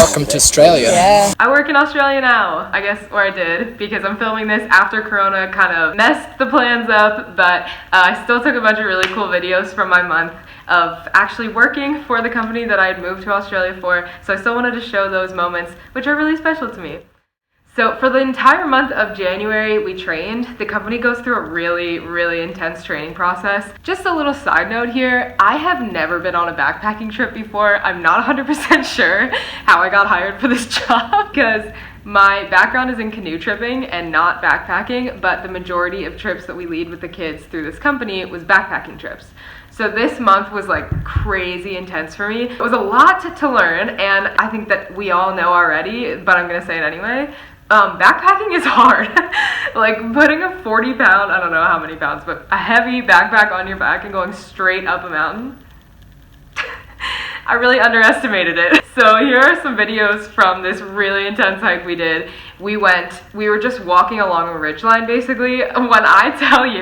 welcome to Australia. Yeah. I work in Australia now, I guess, or I did, because I'm filming this after Corona kind of messed the plans up, but I still took a bunch of really cool videos from my month of actually working for the company that I had moved to Australia for, so I still wanted to show those moments, which are really special to me. So for the entire month of January, we trained. The company goes through a really intense training process. Just a little side note here, I have never been on a backpacking trip before. I'm not 100% sure how I got hired for this job because my background is in canoe tripping and not backpacking, but the majority of trips that we lead with the kids through this company was backpacking trips. So this month was like crazy intense for me. It was a lot to learn, and I think that we all know already, but I'm gonna say it anyway. Backpacking is hard. Like putting a 40-pound, I don't know how many pounds, but a heavy backpack on your back and going straight up a mountain. I really underestimated it. So here are some videos from this really intense hike we did. We were just walking along a ridgeline basically. When I tell you,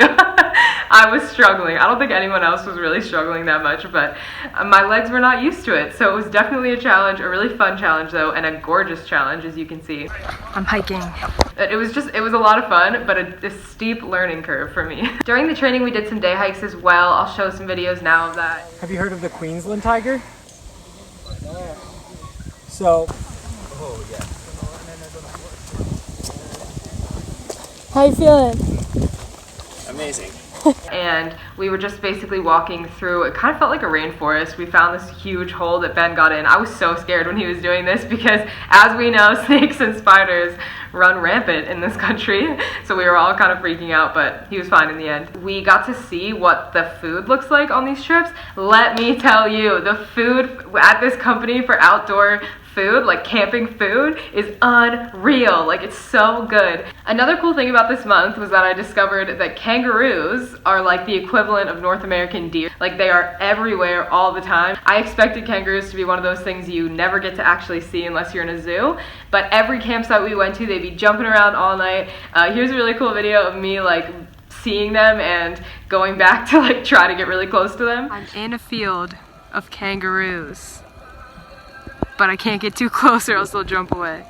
I was struggling. I don't think anyone else was really struggling that much, but my legs were not used to it. So it was definitely a challenge, a really fun challenge though, and a gorgeous challenge as you can see. I'm hiking. It was a lot of fun, but a steep learning curve for me. During the training we did some day hikes as well. I'll show some videos now of that. Have you heard of the Queensland tiger? So, How you feeling? Amazing. And we were just basically walking through, it kind of felt like a rainforest. We found this huge hole that Ben got in. I was so scared when he was doing this because, as we know, snakes and spiders run rampant in this country. So we were all kind of freaking out, but he was fine in the end. We got to see what the food looks like on these trips. Let me tell you, the food at this company for outdoor food, like camping food, is unreal. Like, it's so good. Another cool thing about this month was that I discovered that kangaroos are like the equivalent of North American deer. Like, they are everywhere all the time. I expected kangaroos to be one of those things you never get to actually see unless you're in a zoo, but every campsite we went to, they'd be jumping around all night. Here's a really cool video of me like seeing them and going back to like try to get really close to them. I'm in a field of kangaroos, but I can't get too close or else they'll jump away.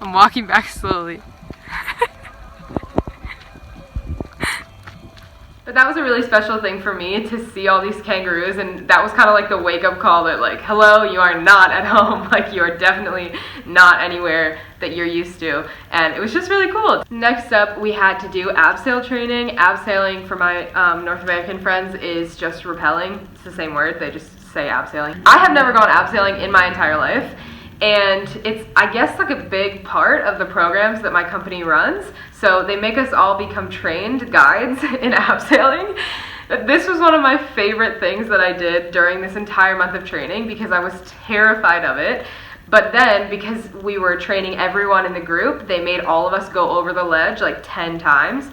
I'm walking back slowly. But that was a really special thing for me to see all these kangaroos, and that was kind of like the wake-up call that like, hello, you are not at home. Like, you are definitely not anywhere that you're used to, and it was just really cool. Next up, we had to do abseil training. Abseiling for my North American friends is just rappelling. It's the same word, they just say abseiling. I have never gone abseiling in my entire life, and it's, I guess, like a big part of the programs that my company runs. So they make us all become trained guides in abseiling. This was one of my favorite things that I did during this entire month of training because I was terrified of it. But then, because we were training everyone in the group, they made all of us go over the ledge like 10 times.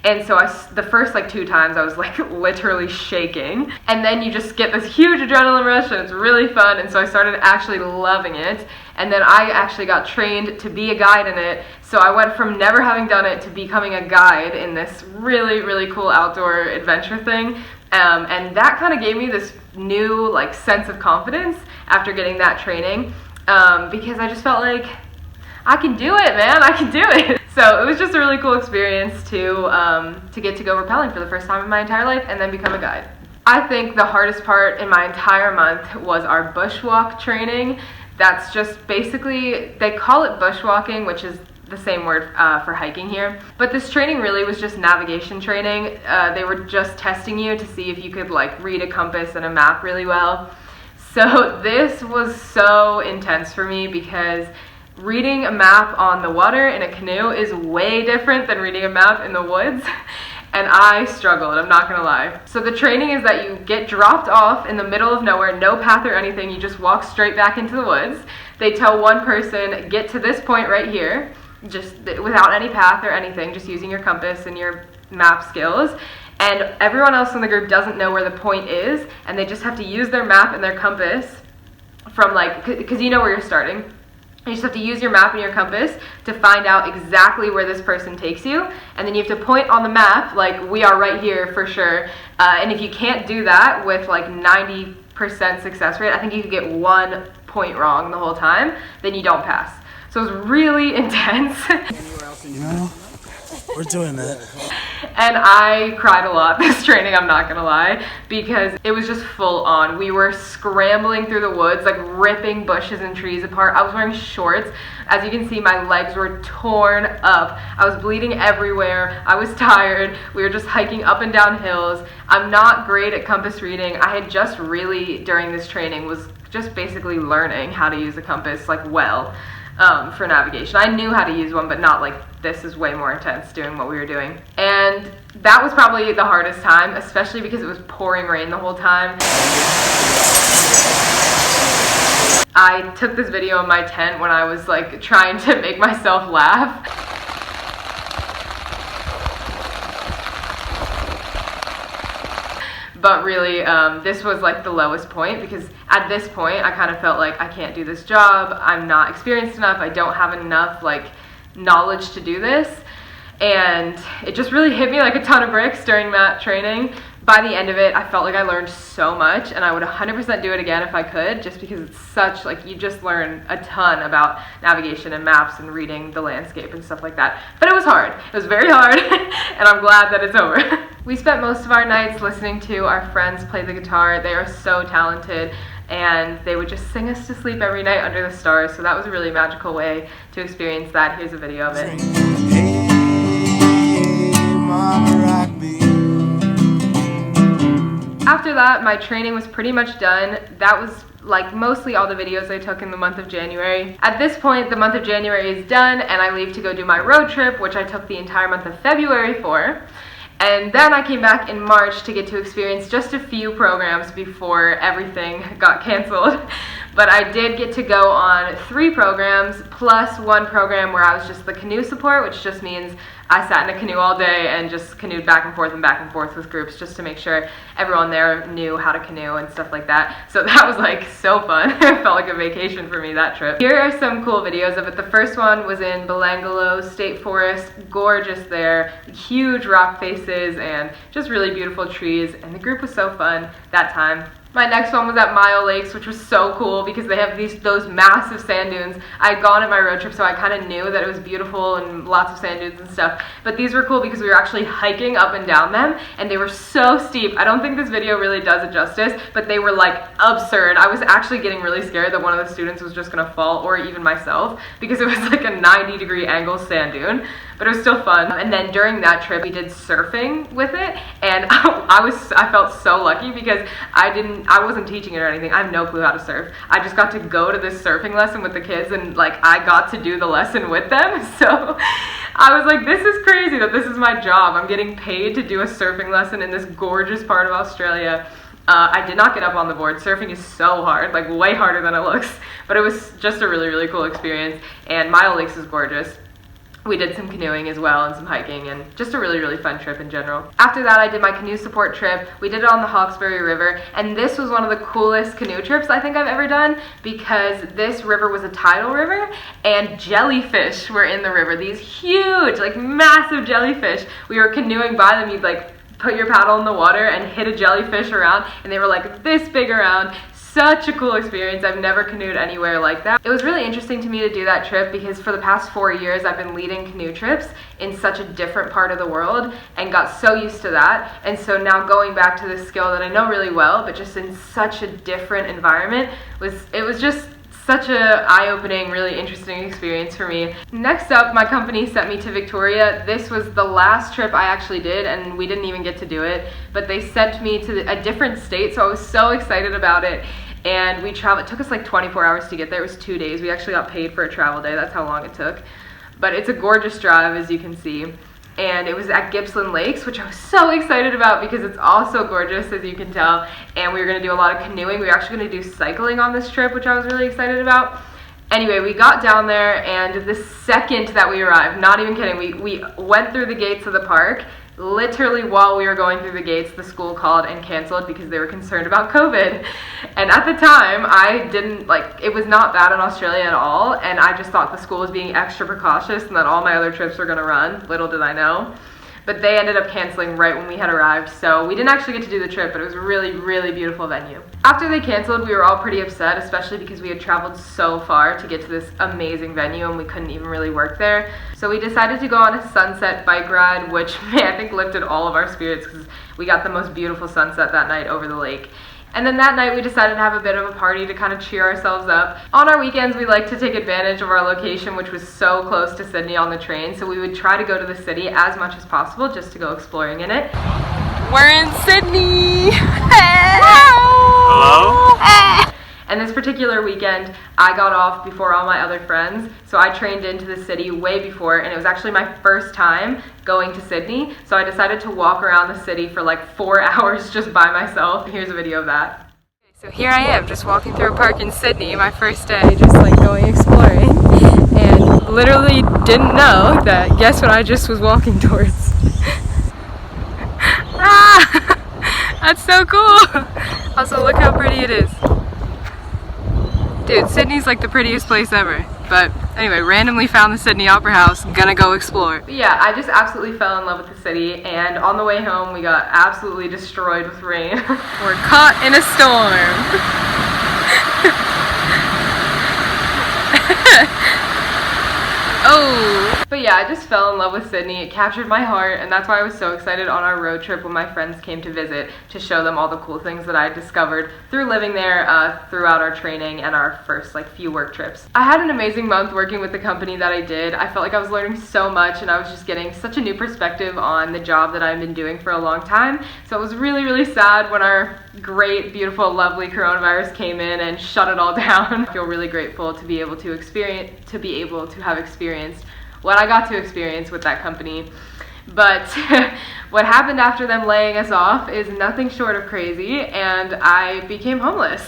And so the first like 2 times I was like literally shaking, and then you just get this huge adrenaline rush and it's really fun, and so I started actually loving it, and then I actually got trained to be a guide in it. So I went from never having done it to becoming a guide in this really cool outdoor adventure thing, and that kind of gave me this new like sense of confidence after getting that training, because I just felt like I can do it, man, I can do it. So it was just a really cool experience to get to go rappelling for the first time in my entire life and then become a guide. I think the hardest part in my entire month was our bushwalk training. That's just basically, they call it bushwalking, which is the same word for hiking here. But this training really was just navigation training. They were just testing you to see if you could like read a compass and a map really well. So this was so intense for me because reading a map on the water in a canoe is way different than reading a map in the woods, and I struggled, I'm not gonna lie. So the training is that you get dropped off in the middle of nowhere, no path or anything, you just walk straight back into the woods. They tell one person, get to this point right here, just without any path or anything, just using your compass and your map skills. And everyone else in the group doesn't know where the point is, and they just have to use their map and their compass from like, because you know where you're starting. You just have to use your map and your compass to find out exactly where this person takes you, and then you have to point on the map like, we are right here for sure. And if you can't do that with like 90% success rate. I think you could get 1 point wrong the whole time, then you don't pass. So it was really intense. You know, we're doing it. And I cried a lot this training, I'm not gonna lie, because it was just full on. We were scrambling through the woods, like ripping bushes and trees apart. I was wearing shorts. As you can see, my legs were torn up. I was bleeding everywhere. I was tired. We were just hiking up and down hills. I'm not great at compass reading. I had just really, during this training, was just basically learning how to use a compass, like, well, for navigation. I knew how to use one, but not like this is way more intense doing what we were doing. And that was probably the hardest time, especially because it was pouring rain the whole time. I took this video in my tent when I was like trying to make myself laugh. But really, this was like the lowest point, because at this point I kind of felt like I can't do this job, I'm not experienced enough, I don't have enough like knowledge to do this. And it just really hit me like a ton of bricks during that training. By the end of it, I felt like I learned so much, and I would 100% do it again if I could, just because it's such, like, you just learn a ton about navigation and maps and reading the landscape and stuff like that. But it was hard. It was very hard, and I'm glad that it's over. We spent most of our nights listening to our friends play the guitar. They are so talented, and they would just sing us to sleep every night under the stars, so that was a really magical way to experience that. Here's a video of it. Hey, mama, rock me. After that, my training was pretty much done. That was like mostly all the videos I took in the month of January. At this point, the month of January is done, and I leave to go do my road trip, which I took the entire month of February for. And then I came back in March to get to experience just a few programs before everything got canceled. But I did get to go on 3 programs, plus 1 program where I was just the canoe support, which just means I sat in a canoe all day and just canoed back and forth with groups, just to make sure everyone there knew how to canoe and stuff like that. So that was like so fun. It felt like a vacation for me, that trip. Here are some cool videos of it. The first one was in Belangolo State Forest. Gorgeous there, huge rock faces and just really beautiful trees, and the group was so fun that time. My next one was at Mile Lakes, which was so cool because they have those massive sand dunes. I had gone on my road trip, so I kind of knew that it was beautiful and lots of sand dunes and stuff. But these were cool because we were actually hiking up and down them, and they were so steep. I don't think this video really does it justice, but they were like absurd. I was actually getting really scared that one of the students was just gonna fall, or even myself, because it was like a 90-degree angle sand dune. But it was still fun. And then during that trip, we did surfing with it, and I felt so lucky because I wasn't teaching it or anything. I have no clue how to surf. I just got to go to this surfing lesson with the kids, and like I got to do the lesson with them. So I was like, this is crazy that this is my job. I'm getting paid to do a surfing lesson in this gorgeous part of Australia. I did not get up on the board. Surfing is so hard, like way harder than it looks. But it was just a really, really cool experience. And Mile Lakes is gorgeous. We did some canoeing as well and some hiking, and just a really, really fun trip in general. After that, I did my canoe support trip. We did it on the Hawkesbury River, and this was one of the coolest canoe trips I think I've ever done, because this river was a tidal river, and jellyfish were in the river. These huge, like massive jellyfish. We were canoeing by them. You'd like put your paddle in the water and hit a jellyfish around, and they were like this big around. Such a cool experience. I've never canoed anywhere like that. It was really interesting to me to do that trip because for the past 4 years I've been leading canoe trips in such a different part of the world and got so used to that. And so now going back to this skill that I know really well, but just in such a different environment, it was just such a eye-opening, really interesting experience for me. Next up, my company sent me to Victoria. This was the last trip I actually did, and we didn't even get to do it, but they sent me to a different state, so I was so excited about it. And we traveled. It took us like 24 hours to get there. It was 2 days. We actually got paid for a travel day. That's how long it took. But it's a gorgeous drive, as you can see. And it was at Gippsland Lakes, which I was so excited about because it's also gorgeous, as you can tell. And we were going to do a lot of canoeing. We were actually going to do cycling on this trip, which I was really excited about. Anyway, we got down there, and the second that we arrived, not even kidding, we went through the gates of the park. Literally while we were going through the gates, the school called and canceled because they were concerned about COVID. And at the time, it was not bad in Australia at all, and I just thought the school was being extra precautious and that all my other trips were going to run. Little did I know. but they ended up canceling right when we had arrived, so we didn't actually get to do the trip, but it was a really, really beautiful venue. After they canceled, we were all pretty upset, especially because we had traveled so far to get to this amazing venue and we couldn't even really work there. So we decided to go on a sunset bike ride, which I think lifted all of our spirits because we got the most beautiful sunset that night over the lake. And then that night we decided to have a bit of a party to kind of cheer ourselves up. On our weekends we like to take advantage of our location, which was so close to Sydney on the train, so we would try to go to the city as much as possible just to go exploring in it. We're in Sydney! Hello? And this particular weekend, I got off before all my other friends, so I trained into the city way before, and it was actually my first time going to Sydney, so I decided to walk around the city for like 4 hours just by myself. Here's a video of that. So here I am, just walking through a park in Sydney, my first day, just like going exploring, and literally didn't know that, guess what I just was walking towards? Ah! That's so cool! Also, look how pretty it is. Dude, Sydney's like the prettiest place ever. But anyway, randomly found the Sydney Opera House, gonna go explore. But yeah, I just absolutely fell in love with the city, and on the way home we got absolutely destroyed with rain. We're caught in a storm. Oh! But yeah, I just fell in love with Sydney. It captured my heart, and that's why I was so excited on our road trip when my friends came to visit to show them all the cool things that I had discovered through living there throughout our training and our first like few work trips. I had an amazing month working with the company that I did. I felt like I was learning so much, and I was just getting such a new perspective on the job that I've been doing for a long time. So it was really, really sad when our great, beautiful, lovely coronavirus came in and shut it all down. I feel really grateful to be able to have experienced what I got to experience with that company. But what happened after them laying us off is nothing short of crazy, and I became homeless.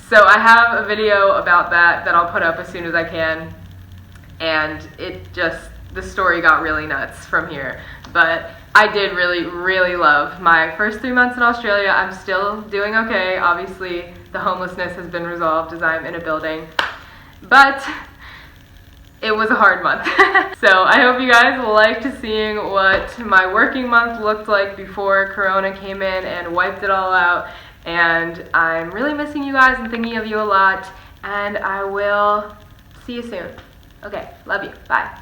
So I have a video about that I'll put up as soon as I can, and the story got really nuts from here. But I did really, really love my first 3 months in Australia. I'm still doing okay. Obviously, the homelessness has been resolved as I'm in a building, but it was a hard month. So I hope you guys liked seeing what my working month looked like before Corona came in and wiped it all out. And I'm really missing you guys and thinking of you a lot. And I will see you soon. Okay, love you. Bye.